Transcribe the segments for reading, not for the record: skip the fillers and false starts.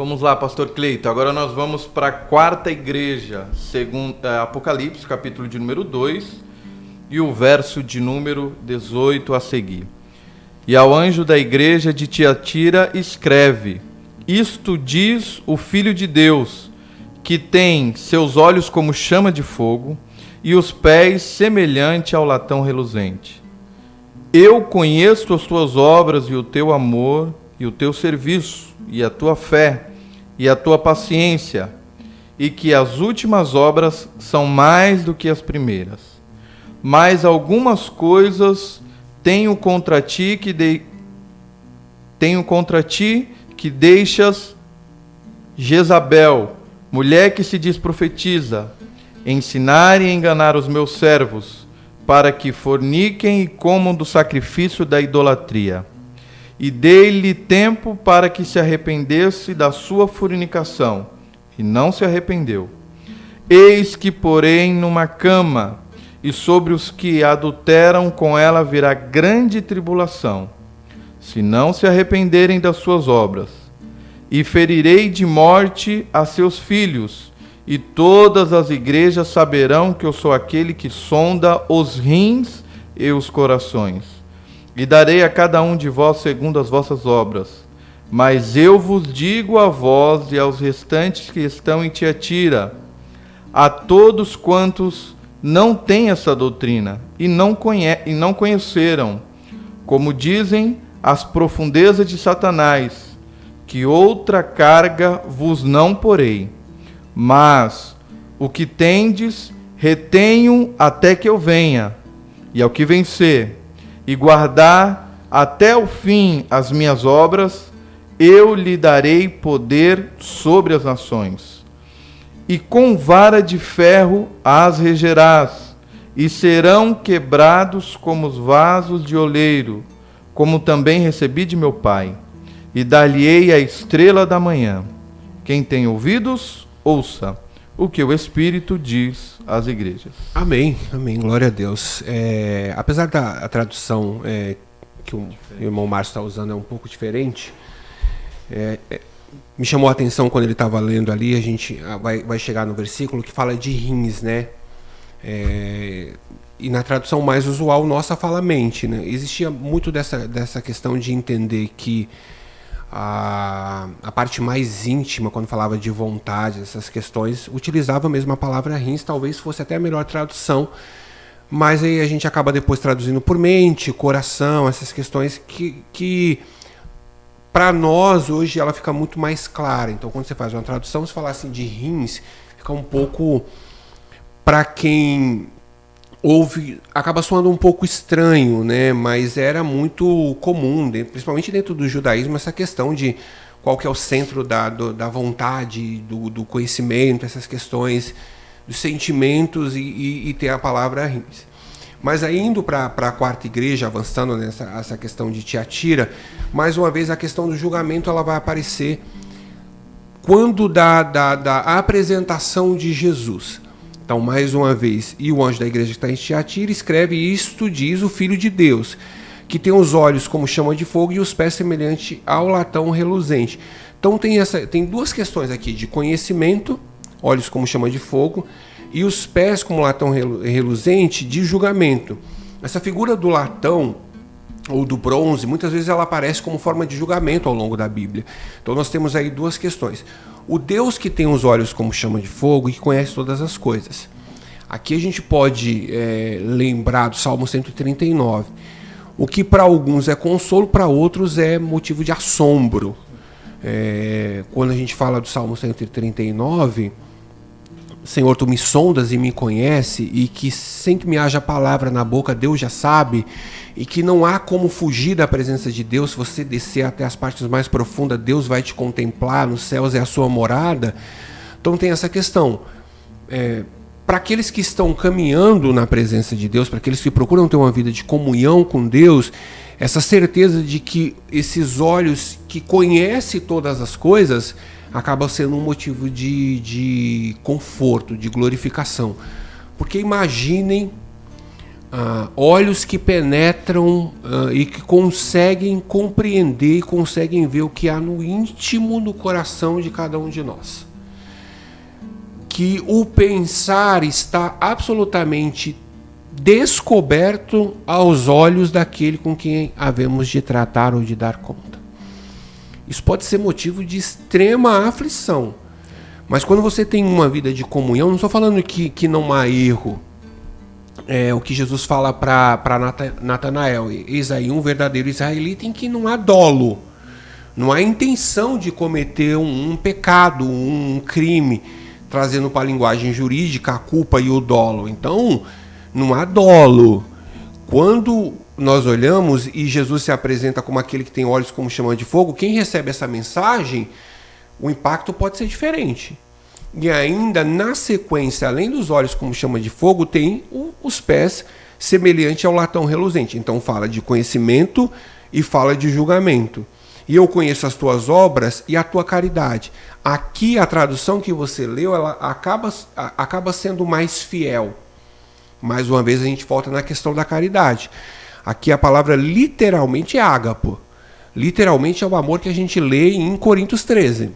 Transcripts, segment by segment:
Vamos lá, pastor Cleito. Agora nós vamos para a quarta igreja, segundo Apocalipse, capítulo de número 2, e o verso de número 18 a seguir. E ao anjo da igreja de Tiatira escreve: Isto diz o Filho de Deus, que tem seus olhos como chama de fogo e os pés semelhante ao latão reluzente. Eu conheço as tuas obras e o teu amor e o teu serviço e a tua fé e a tua paciência, e que as últimas obras são mais do que as primeiras. Mas algumas coisas tenho contra ti que deixas Jezabel, mulher que se diz profetiza, ensinar e enganar os meus servos, para que forniquem e comam do sacrifício da idolatria. E dei-lhe tempo para que se arrependesse da sua fornicação, e não se arrependeu. Eis que porém numa cama, e sobre os que adulteram com ela virá grande tribulação, se não se arrependerem das suas obras. E ferirei de morte a seus filhos, e todas as igrejas saberão que eu sou aquele que sonda os rins e os corações. E darei a cada um de vós segundo as vossas obras. Mas eu vos digo a vós e aos restantes que estão em Tiatira, a todos quantos não têm essa doutrina e não conheceram, como dizem as profundezas de Satanás, que outra carga vos não porei. Mas o que tendes, retenho até que eu venha. E ao que vencer e guardar até o fim as minhas obras, eu lhe darei poder sobre as nações. E com vara de ferro as regerás, e serão quebrados como os vasos de oleiro, como também recebi de meu Pai. E dar-lhe-ei a estrela da manhã. Quem tem ouvidos, ouça o que o Espírito diz às igrejas. Amém, amém, glória a Deus. Apesar da tradução que o irmão Márcio está usando é um pouco diferente, me chamou a atenção quando ele estava lendo ali. A gente vai chegar no versículo que fala de rins, né? E na tradução mais usual nossa fala mente, né? Existia muito dessa questão de entender que a parte mais íntima, quando falava de vontade, essas questões, utilizava mesmo a palavra rins, talvez fosse até a melhor tradução, mas aí a gente acaba depois traduzindo por mente, coração, essas questões que para nós hoje ela fica muito mais clara. Então quando você faz uma tradução, se falar assim de rins, fica um pouco, para quem ouve, acaba soando um pouco estranho, né? Mas era muito comum, principalmente dentro do judaísmo, essa questão de qual que é o centro da vontade, do conhecimento, essas questões dos sentimentos e ter a palavra rins. Mas aí indo para a quarta igreja, avançando nessa questão de Tiatira, mais uma vez a questão do julgamento ela vai aparecer quando da apresentação de Jesus. Então, mais uma vez, e o anjo da igreja que está em Tiatira escreve: Isto diz o Filho de Deus, que tem os olhos como chama de fogo e os pés semelhante ao latão reluzente. Então tem duas questões aqui, de conhecimento, olhos como chama de fogo, e os pés como latão reluzente, de julgamento. Essa figura do latão ou do bronze, muitas vezes ela aparece como forma de julgamento ao longo da Bíblia. Então nós temos aí duas questões. O Deus que tem os olhos como chama de fogo e que conhece todas as coisas. Aqui a gente pode lembrar do Salmo 139. O que para alguns é consolo, para outros é motivo de assombro. Quando a gente fala do Salmo 139, Senhor, tu me sondas e me conhece, e que sem que me haja palavra na boca, Deus já sabe, e que não há como fugir da presença de Deus. Se você descer até as partes mais profundas, Deus vai te contemplar, nos céus é a sua morada. Então tem essa questão. Para aqueles que estão caminhando na presença de Deus, para aqueles que procuram ter uma vida de comunhão com Deus, essa certeza de que esses olhos que conhecem todas as coisas acaba sendo um motivo de conforto, de glorificação. Porque imaginem olhos que penetram e que conseguem compreender e conseguem ver o que há no íntimo, no coração de cada um de nós. Que o pensar está absolutamente descoberto aos olhos daquele com quem havemos de tratar ou de dar conta. Isso pode ser motivo de extrema aflição. Mas quando você tem uma vida de comunhão, não estou falando que não há erro. O que Jesus fala para Natanael: eis aí um verdadeiro israelita em que não há dolo, não há intenção de cometer um pecado, um crime, trazendo para a linguagem jurídica a culpa e o dolo. Então, não há dolo. Quando nós olhamos e Jesus se apresenta como aquele que tem olhos como chama de fogo, quem recebe essa mensagem, o impacto pode ser diferente. E ainda, na sequência, além dos olhos como chama de fogo, tem os pés semelhante ao latão reluzente. Então fala de conhecimento e fala de julgamento. E eu conheço as tuas obras e a tua caridade. Aqui a tradução que você leu, ela acaba sendo mais fiel. Mais uma vez a gente volta na questão da caridade. Aqui a palavra literalmente é ágapo. Literalmente é o amor que a gente lê em Coríntios 13.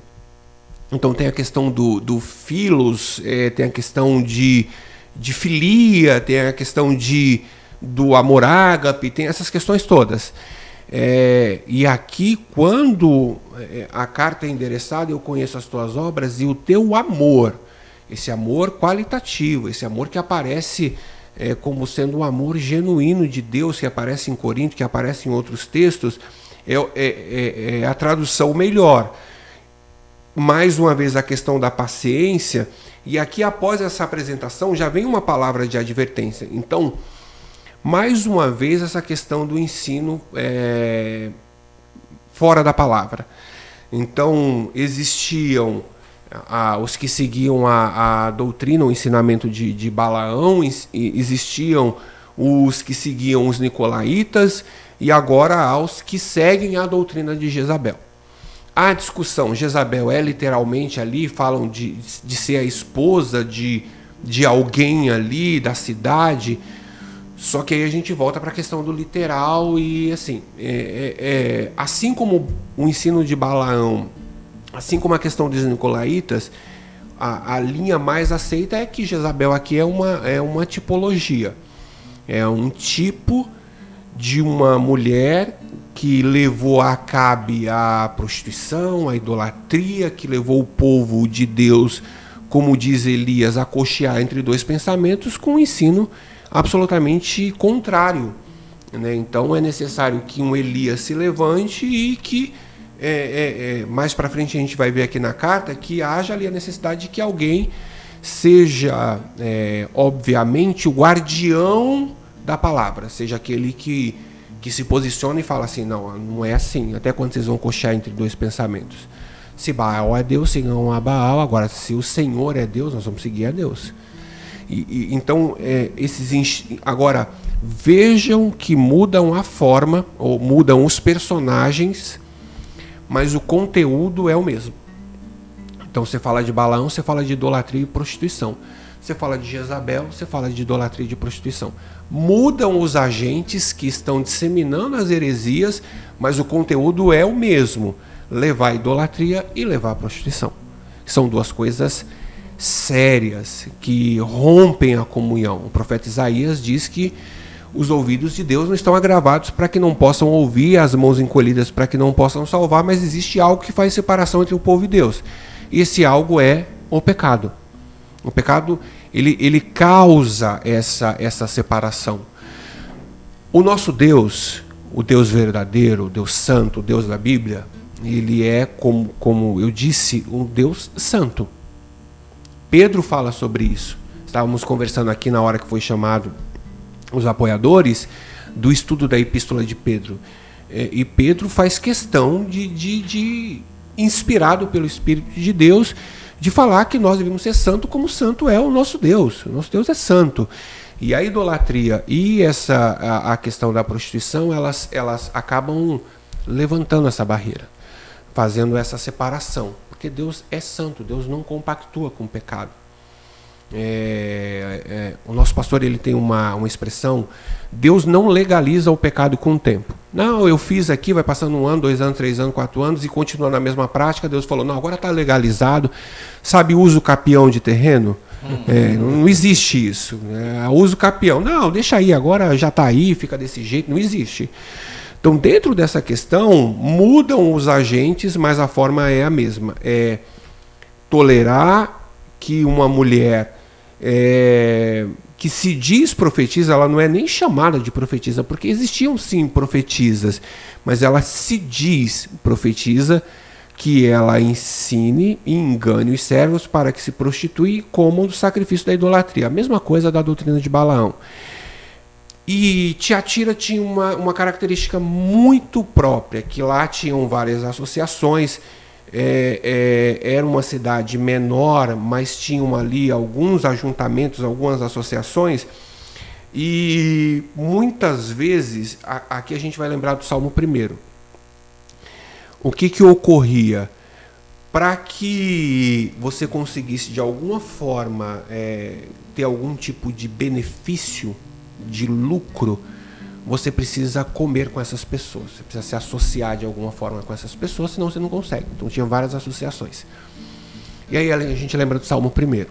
Então tem a questão do filos, tem a questão de filia, tem a questão do amor ágape, tem essas questões todas. E aqui, quando a carta é endereçada, eu conheço as tuas obras e o teu amor, esse amor qualitativo, esse amor que aparece como sendo um amor genuíno de Deus, que aparece em Corinto, que aparece em outros textos, é a tradução melhor. Mais uma vez a questão da paciência, e aqui após essa apresentação já vem uma palavra de advertência. Então, mais uma vez essa questão do ensino fora da palavra. Então, existiam os que seguiam a doutrina, o ensinamento de Balaão, existiam os que seguiam os nicolaítas, e agora há os que seguem a doutrina de Jezabel. A discussão, Jezabel é literalmente ali, falam de ser a esposa de alguém ali, da cidade, só que aí a gente volta para a questão do literal e assim, assim como o ensino de Balaão, assim como a questão dos nicolaítas, a linha mais aceita é que Jezabel aqui é uma tipologia, é um tipo de uma mulher que levou Acabe à prostituição, à idolatria, que levou o povo de Deus, como diz Elias, a cochear entre dois pensamentos, com um ensino absolutamente contrário. Então é necessário que um Elias se levante e que, mais para frente a gente vai ver aqui na carta, que haja ali a necessidade de que alguém seja, obviamente, o guardião da palavra, seja aquele que se posiciona e fala assim, não é assim, até quando vocês vão coxar entre dois pensamentos. Se Baal é Deus, sigam a Baal, agora se o Senhor é Deus, nós vamos seguir a Deus. Então, agora, vejam que mudam a forma, ou mudam os personagens, mas o conteúdo é o mesmo. Então, você fala de Balaão, você fala de idolatria e prostituição. Você fala de Jezabel, você fala de idolatria e de prostituição. Mudam os agentes que estão disseminando as heresias, mas o conteúdo é o mesmo. Levar a idolatria e levar a prostituição. São duas coisas sérias que rompem a comunhão. O profeta Isaías diz que os ouvidos de Deus não estão agravados para que não possam ouvir, as mãos encolhidas para que não possam salvar, mas existe algo que faz separação entre o povo e Deus. E esse algo é o pecado. O pecado, ele causa essa separação. O nosso Deus, o Deus verdadeiro, o Deus santo, o Deus da Bíblia, ele é, como eu disse, um Deus santo. Pedro fala sobre isso. Estávamos conversando aqui na hora que foi chamado os apoiadores do estudo da Epístola de Pedro. E Pedro faz questão de inspirado pelo Espírito de Deus, de falar que nós devemos ser santo como santo é o nosso Deus. O nosso Deus é santo. E a idolatria e a questão da prostituição, elas acabam levantando essa barreira, fazendo essa separação. Porque Deus é santo, Deus não compactua com o pecado. O nosso pastor ele tem uma expressão: Deus não legaliza o pecado com o tempo. Não, eu fiz aqui, vai passando 1 ano, 2 anos, 3 anos, 4 anos e continua na mesma prática. Deus falou, não, agora está legalizado. Sabe, uso capião de terreno? Não existe isso. Uso capião. Não, deixa aí, agora já está aí, fica desse jeito. Não existe. Então, dentro dessa questão, mudam os agentes, mas a forma é a mesma. É tolerar que uma mulher que se diz profetisa, ela não é nem chamada de profetisa, porque existiam sim profetisas, mas ela se diz profetisa, que ela ensine e engane os servos para que se prostituem e comam do sacrifício da idolatria. A mesma coisa da doutrina de Balaão. E Tiatira tinha uma característica muito própria, que lá tinham várias associações. Era uma cidade menor, mas tinham ali alguns ajuntamentos, algumas associações, e muitas vezes, aqui a gente vai lembrar do Salmo 1. O que ocorria? Para que você conseguisse de alguma forma ter algum tipo de benefício, de lucro, você precisa comer com essas pessoas, você precisa se associar de alguma forma com essas pessoas, senão você não consegue. Então tinha várias associações. E aí a gente lembra do Salmo 1.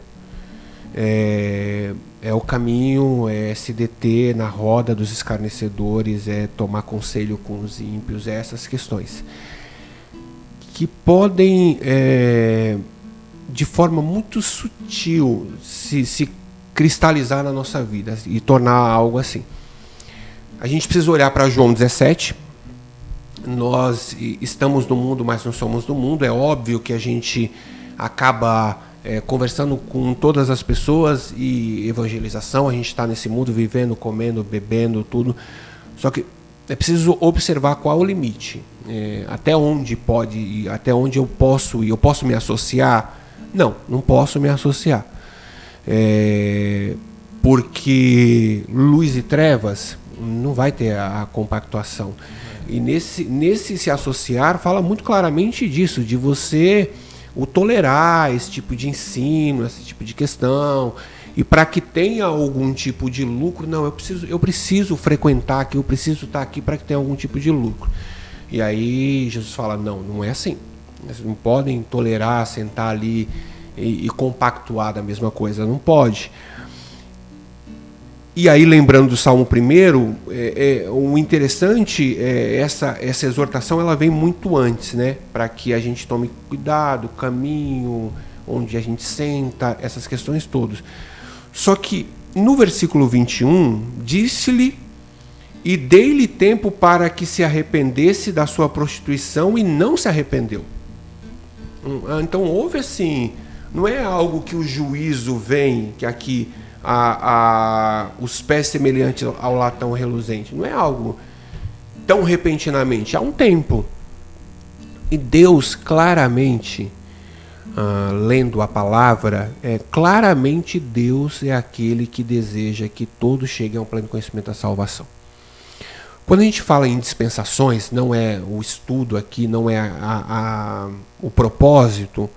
É o caminho, é se deter na roda dos escarnecedores, é tomar conselho com os ímpios, essas questões que podem, de forma muito sutil, se cristalizar na nossa vida e tornar algo assim. A gente precisa olhar para João 17. Nós estamos no mundo, mas não somos do mundo. É óbvio que a gente acaba conversando com todas as pessoas e evangelização. A gente está nesse mundo vivendo, comendo, bebendo, tudo. Só que é preciso observar qual é o limite. Até onde pode ir, até onde eu posso ir. Eu posso me associar? Não posso me associar. Porque luz e trevas não vai ter a compactuação. E nesse se associar fala muito claramente disso, de você o tolerar esse tipo de ensino, esse tipo de questão, e para que tenha algum tipo de lucro, não, eu preciso frequentar aqui, eu preciso estar aqui para que tenha algum tipo de lucro. E aí Jesus fala, não é assim. Vocês não podem tolerar, sentar ali e compactuar da mesma coisa, não pode. E aí, lembrando do Salmo 1, o interessante é essa exortação, ela vem muito antes, né? Para que a gente tome cuidado, caminho, onde a gente senta, essas questões todas. Só que no versículo 21, disse-lhe e dei-lhe tempo para que se arrependesse da sua prostituição e não se arrependeu. Então houve assim, não é algo que o juízo vem, que aqui os pés semelhantes ao latão reluzente. Não é algo tão repentinamente. Há um tempo. E Deus claramente, lendo a palavra, claramente Deus é aquele que deseja que todos cheguem ao pleno conhecimento da salvação. Quando a gente fala em dispensações, não é o estudo aqui, não é o propósito.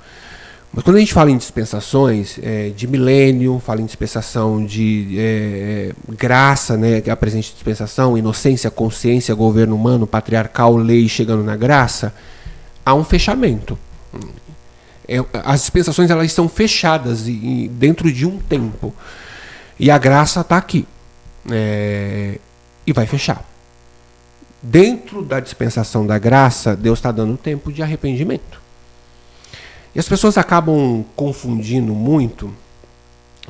Mas quando a gente fala em dispensações de milênio, fala em dispensação de graça, né, que é a presente dispensação, inocência, consciência, governo humano, patriarcal, lei chegando na graça, há um fechamento. As dispensações elas estão fechadas dentro de um tempo. E a graça está aqui. E vai fechar. Dentro da dispensação da graça, Deus está dando tempo de arrependimento. E as pessoas acabam confundindo muito.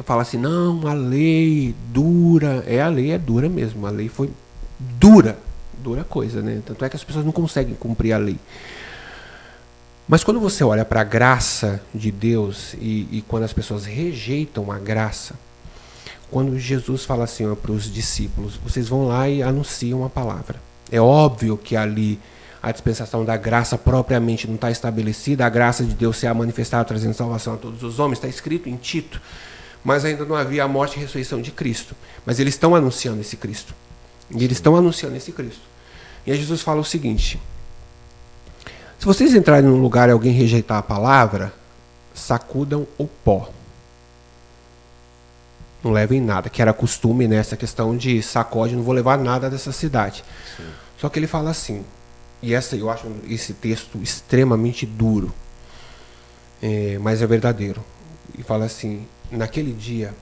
Falam assim, não, a lei dura. A lei é dura mesmo. A lei foi dura coisa, né? Tanto é que as pessoas não conseguem cumprir a lei. Mas quando você olha para a graça de Deus e quando as pessoas rejeitam a graça, quando Jesus fala assim para os discípulos, vocês vão lá e anunciam a palavra. É óbvio que ali a dispensação da graça propriamente não está estabelecida, a graça de Deus se é manifestada trazendo salvação a todos os homens, está escrito em Tito, mas ainda não havia a morte e a ressurreição de Cristo. Mas eles estão anunciando esse Cristo. E eles estão anunciando esse Cristo. E aí Jesus fala o seguinte, se vocês entrarem num lugar e alguém rejeitar a palavra, sacudam o pó. Não levem nada, que era costume nessa questão de sacode, não vou levar nada dessa cidade. Sim. Só que ele fala assim, e eu acho esse texto extremamente duro, mas é verdadeiro. E fala assim, naquele dia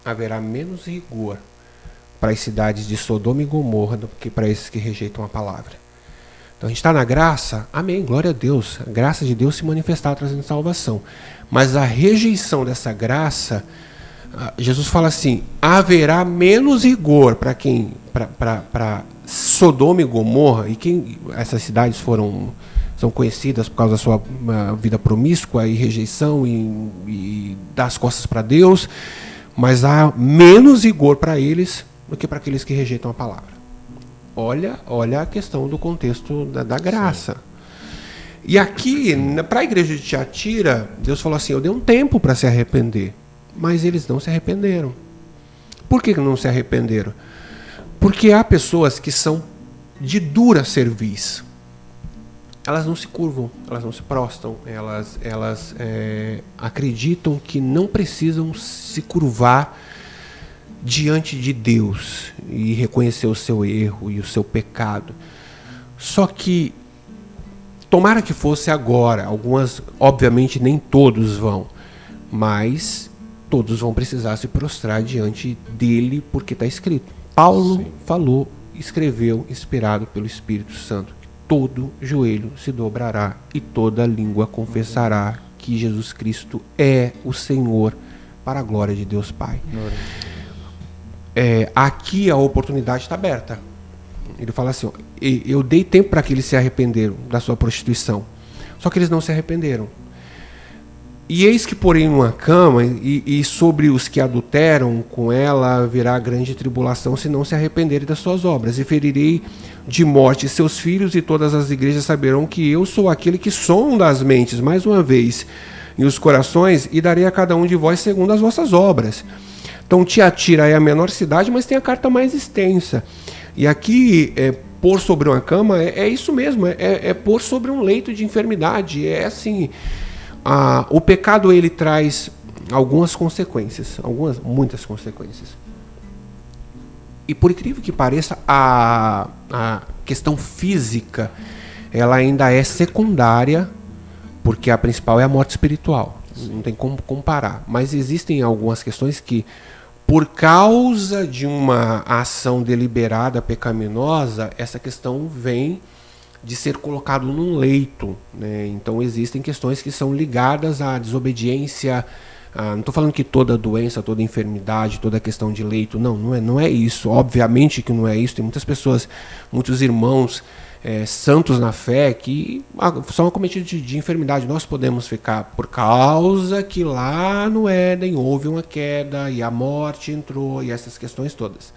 haverá menos rigor para as cidades de Sodoma e Gomorra do que para esses que rejeitam a palavra. Então a gente está na graça, amém, glória a Deus, a graça de Deus se manifestar trazendo salvação. Mas a rejeição dessa graça, Jesus fala assim, haverá menos rigor para quem, para Sodoma e Gomorra, e quem essas cidades são conhecidas por causa da sua vida promíscua e rejeição e das costas para Deus, mas há menos rigor para eles do que para aqueles que rejeitam a palavra. Olha a questão do contexto da graça. Sim. E aqui, para a igreja de Tiatira, Deus falou assim, eu dei um tempo para se arrepender. Mas eles não se arrependeram. Por que não se arrependeram? Porque há pessoas que são de dura cerviz. Elas não se curvam, elas não se prostam, elas acreditam que não precisam se curvar diante de Deus e reconhecer o seu erro e o seu pecado. Só que, tomara que fosse agora, algumas, obviamente nem todos vão, mas todos vão precisar se prostrar diante dele, porque está escrito. Paulo Sim. falou, escreveu, inspirado pelo Espírito Santo, que todo joelho se dobrará e toda língua confessará que Jesus Cristo é o Senhor, para a glória de Deus Pai. Aqui a oportunidade está aberta. Ele fala assim, eu dei tempo para que eles se arrependeram da sua prostituição, só que eles não se arrependeram. E eis que porém uma cama, e sobre os que adulteram com ela virá grande tribulação, se não se arrependerem das suas obras. E ferirei de morte seus filhos, e todas as igrejas saberão que eu sou aquele que sonda as mentes, mais uma vez, e os corações, e darei a cada um de vós segundo as vossas obras. Então Tiatira é a menor cidade, mas tem a carta mais extensa. E aqui, pôr sobre uma cama, é isso mesmo, é pôr sobre um leito de enfermidade, é assim... o pecado ele traz algumas consequências, muitas consequências. E por incrível que pareça, a questão física ela ainda é secundária, porque a principal é a morte espiritual. Não tem como comparar. Mas existem algumas questões que, por causa de uma ação deliberada pecaminosa, essa questão vem de ser colocado num leito, né? Então existem questões que são ligadas à desobediência. Não estou falando que toda doença, toda enfermidade, toda questão de leito, não é isso. Obviamente que não é isso. Tem muitas pessoas, muitos irmãos santos na fé que são acometidos de enfermidade. Nós podemos ficar por causa que lá no Éden houve uma queda e a morte entrou e essas questões todas.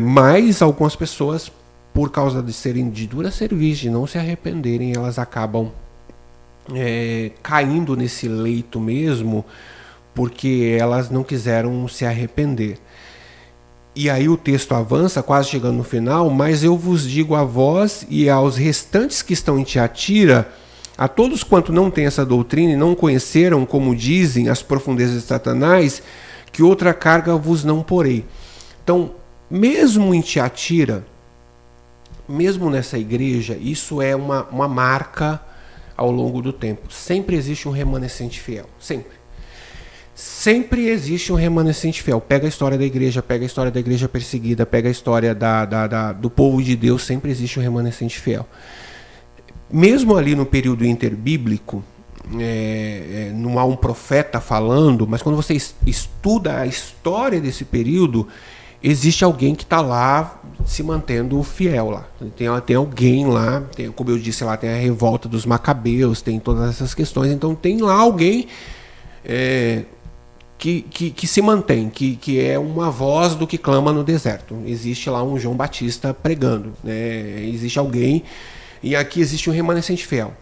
Mas algumas pessoas, por causa de serem de dura cerviz, de não se arrependerem, elas acabam caindo nesse leito mesmo, porque elas não quiseram se arrepender. E aí o texto avança, quase chegando no final, mas eu vos digo a vós e aos restantes que estão em Tiatira, a todos quanto não têm essa doutrina e não conheceram, como dizem, as profundezas de Satanás, que outra carga vos não porei. Então, mesmo em Tiatira, mesmo nessa igreja, isso é uma marca ao longo do tempo. Sempre existe um remanescente fiel. Sempre existe um remanescente fiel. Pega a história da igreja perseguida, pega a história do povo de Deus, sempre existe um remanescente fiel. Mesmo ali no período interbíblico, não há um profeta falando, mas quando você estuda a história desse período, existe alguém que está lá se mantendo fiel lá. Tem alguém lá, como eu disse lá, tem a revolta dos Macabeus, tem todas essas questões. Então tem lá alguém que se mantém, que é uma voz do que clama no deserto. Existe lá um João Batista pregando, né? Existe alguém, e aqui existe um remanescente fiel.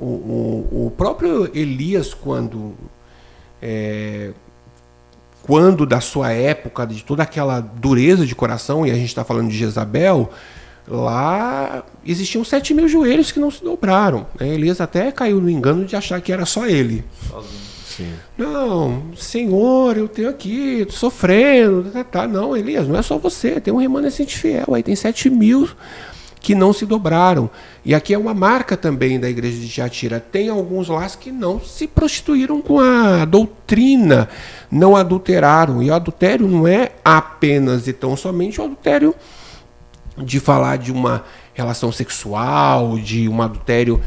O próprio Elias, quando da sua época, de toda aquela dureza de coração, e a gente está falando de Jezabel, lá existiam 7.000 joelhos que não se dobraram. Elias até caiu no engano de achar que era só ele. Sim. Não, Senhor, eu tenho aqui, tô sofrendo. Não, Elias, não é só você, tem um remanescente fiel aí, tem 7.000 que não se dobraram. E aqui é uma marca também da igreja de Tiatira. Tem alguns lá que não se prostituíram com a doutrina, não adulteraram. E o adultério não é apenas e tão somente o adultério de falar de uma relação sexual, de um adultério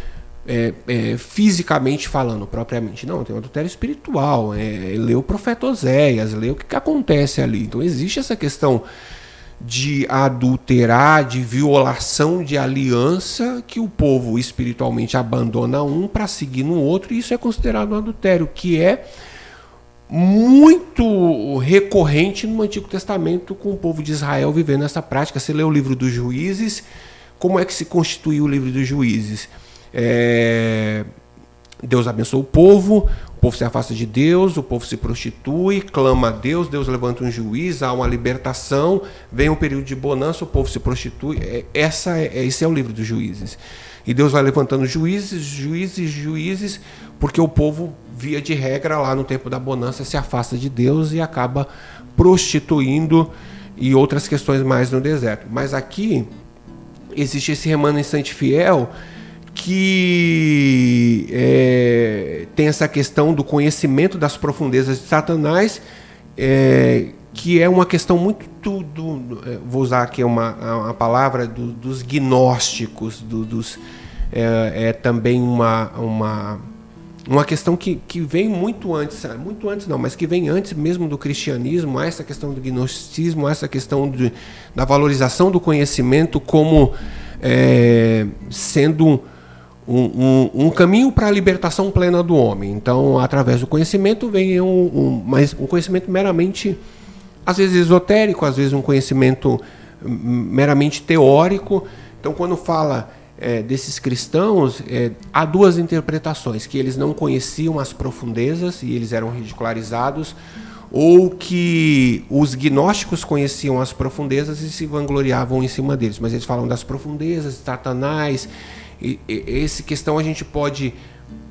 fisicamente falando, propriamente. Não, tem um adultério espiritual. Lê o profeta Oséias, lê o que acontece ali. Então existe essa questão de adulterar, de violação de aliança, que o povo espiritualmente abandona um para seguir no outro, e isso é considerado um adultério, que é muito recorrente no Antigo Testamento, com o povo de Israel vivendo essa prática. Você lê o livro dos Juízes, como é que se constituiu o livro dos Juízes? Deus abençoa o povo se afasta de Deus, o povo se prostitui, clama a Deus, Deus levanta um juiz, há uma libertação, vem um período de bonança, o povo se prostitui. Esse é o livro dos Juízes. E Deus vai levantando juízes, porque o povo, via de regra, lá no tempo da bonança, se afasta de Deus e acaba prostituindo, e outras questões mais no deserto. Mas aqui existe esse remanescente fiel que tem essa questão do conhecimento das profundezas de Satanás, que é uma questão muito vou usar aqui uma palavra dos gnósticos, também uma questão que vem muito antes não, mas que vem antes mesmo do cristianismo, essa questão do gnosticismo, essa questão da valorização do conhecimento como sendo um caminho para a libertação plena do homem. Então, através do conhecimento vem mas um conhecimento meramente, às vezes esotérico, às vezes um conhecimento meramente teórico. Então, quando fala desses cristãos, há duas interpretações: que eles não conheciam as profundezas e eles eram ridicularizados, ou que os gnósticos conheciam as profundezas e se vangloriavam em cima deles. Mas eles falam das profundezas, de Satanás. E essa questão a gente pode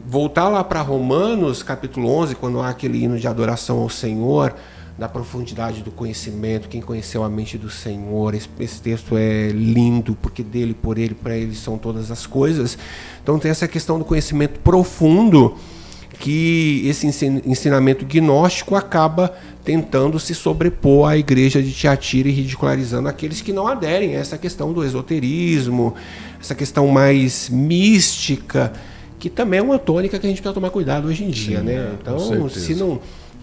voltar lá para Romanos capítulo 11, quando há aquele hino de adoração ao Senhor, da profundidade do conhecimento, quem conheceu a mente do Senhor. Esse texto é lindo, porque dele, por ele, para ele são todas as coisas. Então tem essa questão do conhecimento profundo, que esse ensinamento gnóstico acaba tentando se sobrepor à igreja de Tiatira e ridicularizando aqueles que não aderem a essa questão do esoterismo, essa questão mais mística, que também é uma tônica que a gente precisa tomar cuidado hoje em dia. Sim, né? Então, se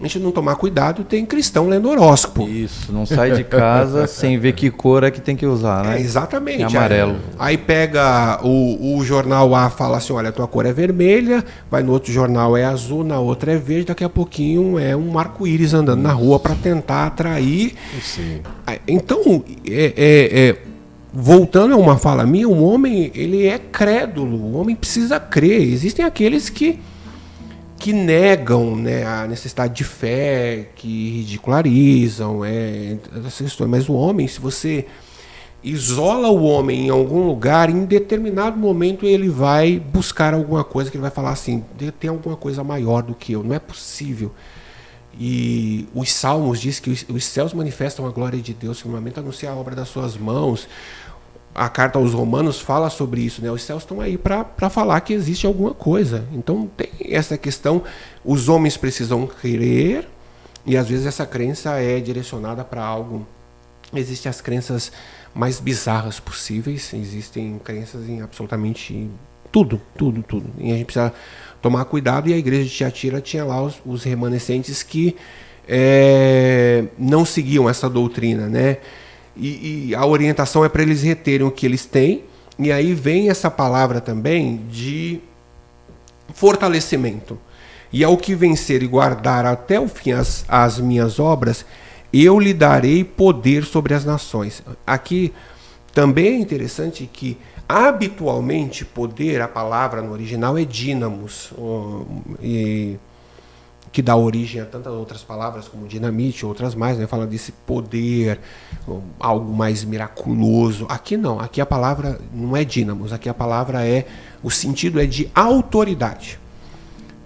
a gente não tomar cuidado, tem cristão lendo horóscopo. Isso, não sai de casa sem ver que cor é que tem que usar, né? Exatamente. É amarelo. Aí pega o jornal A, fala assim, olha, a tua cor é vermelha, vai no outro jornal é azul, na outra é verde, daqui a pouquinho é um arco-íris andando na rua para tentar atrair. Sim. Então, voltando a uma fala minha, o homem, ele é crédulo, o homem precisa crer. Existem aqueles que negam, né, a necessidade de fé, que ridicularizam essas questões. Mas o homem, se você isola o homem em algum lugar, em determinado momento ele vai buscar alguma coisa, que ele vai falar assim, tem alguma coisa maior do que eu, não é possível. E os Salmos diz que os céus manifestam a glória de Deus, o firmamento anuncia a obra das suas mãos. A carta aos Romanos fala sobre isso, né? Os céus estão aí para falar que existe alguma coisa. Então tem essa questão, os homens precisam crer, e às vezes essa crença é direcionada para algo. Existem as crenças mais bizarras possíveis, existem crenças em absolutamente tudo. E a gente precisa tomar cuidado, e a igreja de Tiatira tinha lá os remanescentes que não seguiam essa doutrina, né? E a orientação é para eles reterem o que eles têm, e aí vem essa palavra também de fortalecimento. E ao que vencer e guardar até o fim as minhas obras, eu lhe darei poder sobre as nações. Aqui também é interessante que habitualmente poder, a palavra no original é dínamos, que dá origem a tantas outras palavras como dinamite, outras mais, né? Fala desse poder, algo mais miraculoso. Aqui não, aqui a palavra não é dínamos, aqui a palavra o sentido é de autoridade.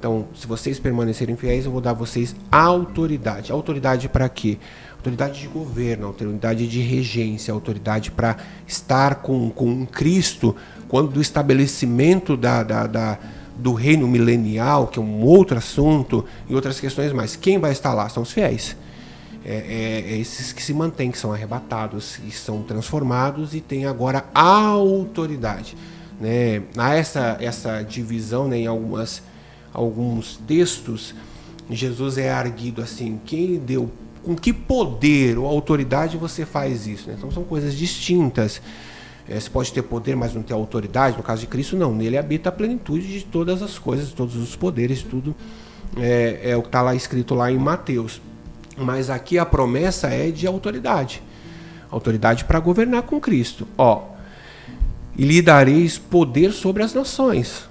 Então, se vocês permanecerem fiéis, eu vou dar a vocês autoridade. Autoridade para quê? Autoridade de governo, autoridade de regência, autoridade para estar com Cristo quando do estabelecimento do reino milenial, que é um outro assunto, e outras questões mais. Quem vai estar lá? São os fiéis. Esses que se mantêm, que são arrebatados, que são transformados e têm agora a autoridade. Né? Há essa divisão, né, em alguns textos. Jesus é arguido assim: quem deu, com que poder ou autoridade você faz isso? Né? Então são coisas distintas. Você pode ter poder, mas não ter autoridade. No caso de Cristo, não. Nele habita a plenitude de todas as coisas, de todos os poderes, tudo é o que está lá escrito lá em Mateus. Mas aqui a promessa é de autoridade. Autoridade para governar com Cristo. E lhe dareis poder sobre as nações.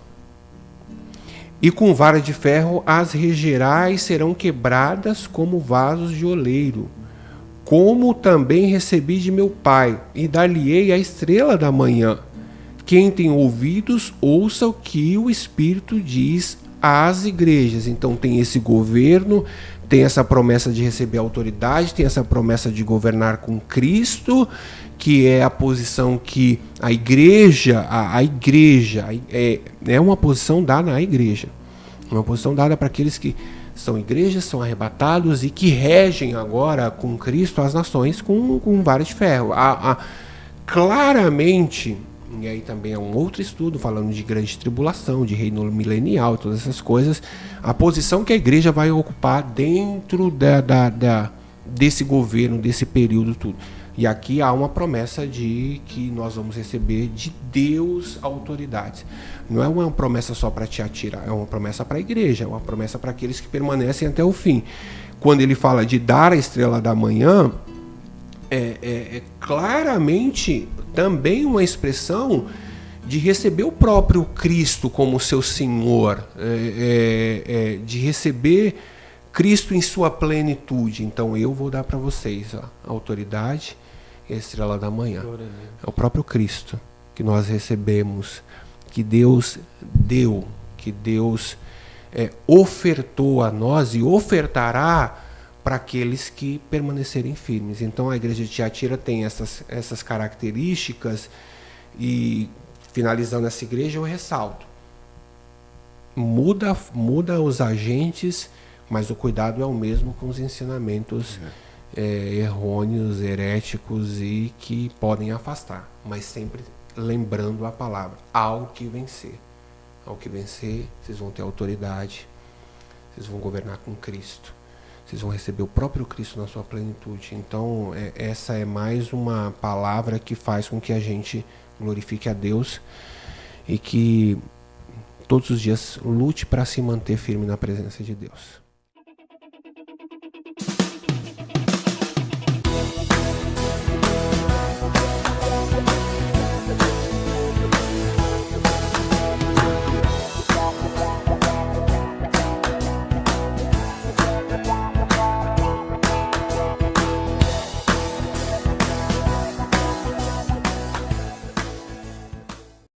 E com vara de ferro as regerás, serão quebradas como vasos de oleiro. Como também recebi de meu Pai, e dar-lhe-ei a estrela da manhã. Quem tem ouvidos, ouça o que o Espírito diz às igrejas. Então tem esse governo, tem essa promessa de receber autoridade, tem essa promessa de governar com Cristo, que é a posição que a igreja é uma posição dada à igreja. Uma posição dada para aqueles que são igrejas, são arrebatados e que regem agora com Cristo as nações com vara de ferro. Claramente, e aí também é um outro estudo falando de grande tribulação, de reino milenial, todas essas coisas, a posição que a igreja vai ocupar dentro desse governo, desse período tudo. E aqui há uma promessa de que nós vamos receber de Deus autoridades. Não é uma promessa só para Tiatira, é uma promessa para a igreja, é uma promessa para aqueles que permanecem até o fim. Quando ele fala de dar a estrela da manhã, é claramente também uma expressão de receber o próprio Cristo como seu Senhor, de receber Cristo em sua plenitude. Então eu vou dar para vocês a autoridade e a estrela da manhã. É o próprio Cristo que nós recebemos, que Deus deu, que Deus ofertou a nós e ofertará para aqueles que permanecerem firmes. Então a igreja de Tiatira tem essas características, e finalizando essa igreja eu ressalto: muda os agentes, mas o cuidado é o mesmo com os ensinamentos errôneos, heréticos e que podem afastar, mas sempre lembrando a palavra: ao que vencer. Ao que vencer, vocês vão ter autoridade, vocês vão governar com Cristo, vocês vão receber o próprio Cristo na sua plenitude. Então essa é mais uma palavra que faz com que a gente glorifique a Deus e que todos os dias lute para se manter firme na presença de Deus.